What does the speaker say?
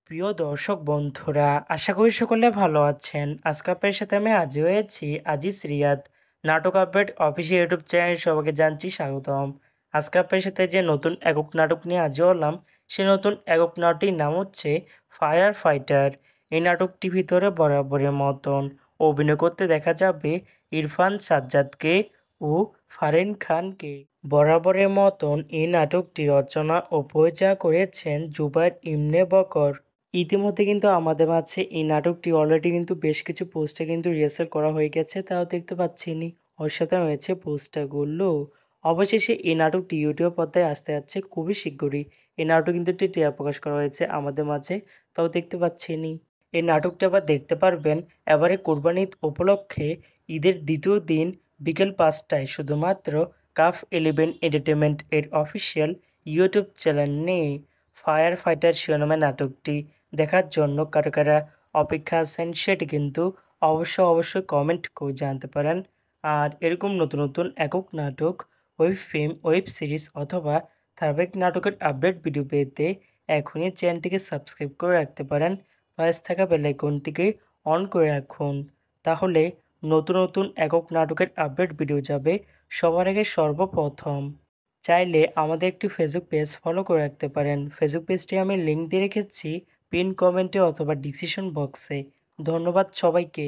প্রিয় দর্শক বন্ধুরা, আশা করি সকলে ভালো আছেন। আজকে আপনার সাথে আমি হাজির হয়েছি আজিজ রিয়াদ নাটক আপডেট অফিসিয়াল ইউটিউব চ্যানেল। সবাইকে জানছি স্বাগতম। আজকে আপনার সাথে যে নতুন একক নাটক নিয়ে হাজির হলাম, সে নতুন একক নাটকটির নাম হচ্ছে ফায়ার ফাইটার। এই নাটকটির ভিতরে বরাবরের মতন অভিনয় করতে দেখা যাবে ইরফান সাজ্জাদকে ও ফারহান খানকে। বরাবরের মতন এই নাটকটি রচনা ও পরিচালনা করেছেন জুবায়ের ইবনে বকর। ইতিমধ্যে কিন্তু আমাদের মাঝে এই নাটকটি অলরেডি কিন্তু বেশ কিছু পোস্টার কিন্তু রিহার্সাল করা হয়ে গেছে, তাও দেখতে পাচ্ছিনি। ওর সাথে রয়েছে পোস্টারগুলো। অবশেষে এই নাটকটি ইউটিউব পর্দায় আসতে যাচ্ছে খুবই শীঘ্রই। এই নাটক কিন্তু একটি ট্রেলার প্রকাশ করা হয়েছে আমাদের মাঝে, তাও দেখতে পাচ্ছিনি। এই নাটকটি আবার দেখতে পারবেন এবারে কোরবানি ঈদ উপলক্ষে ঈদের দ্বিতীয় দিন বিকেল 5টায় শুধুমাত্র কাফ 11 এন্টারটেনমেন্ট এর অফিসিয়াল ইউটিউব চ্যানেলে। ফায়ার ফাইটার শিরোনামে নাটকটি দেখার জন্য কারা কারা অপেক্ষা আছেন সেটি কিন্তু অবশ্যই কমেন্ট করে জানাতে পারেন। আর এরকম নতুন নতুন একক নাটক, ওয়েব ফিল্ম, ওয়েব সিরিজ অথবা ধারাবাহিক নাটকের আপডেট ভিডিও পেতে এখনই চ্যানেলটিকে সাবস্ক্রাইব করে রাখতে পারেন। পাশে থাকা বেল আইকনটিকে অন করে রাখুন, তাহলে নতুন নতুন একক নাটকের আপডেট ভিডিও যাবে সবার আগে সর্বপ্রথম। চাইলে আমাদের একটি ফেসবুক পেজ ফলো করে রাখতে পারেন। ফেসবুক পেজটি আমি লিঙ্ক দিয়ে রেখেছি পিন কমেন্টে অথবা ডিসক্রিপশন বক্সে। ধন্যবাদ সবাইকে।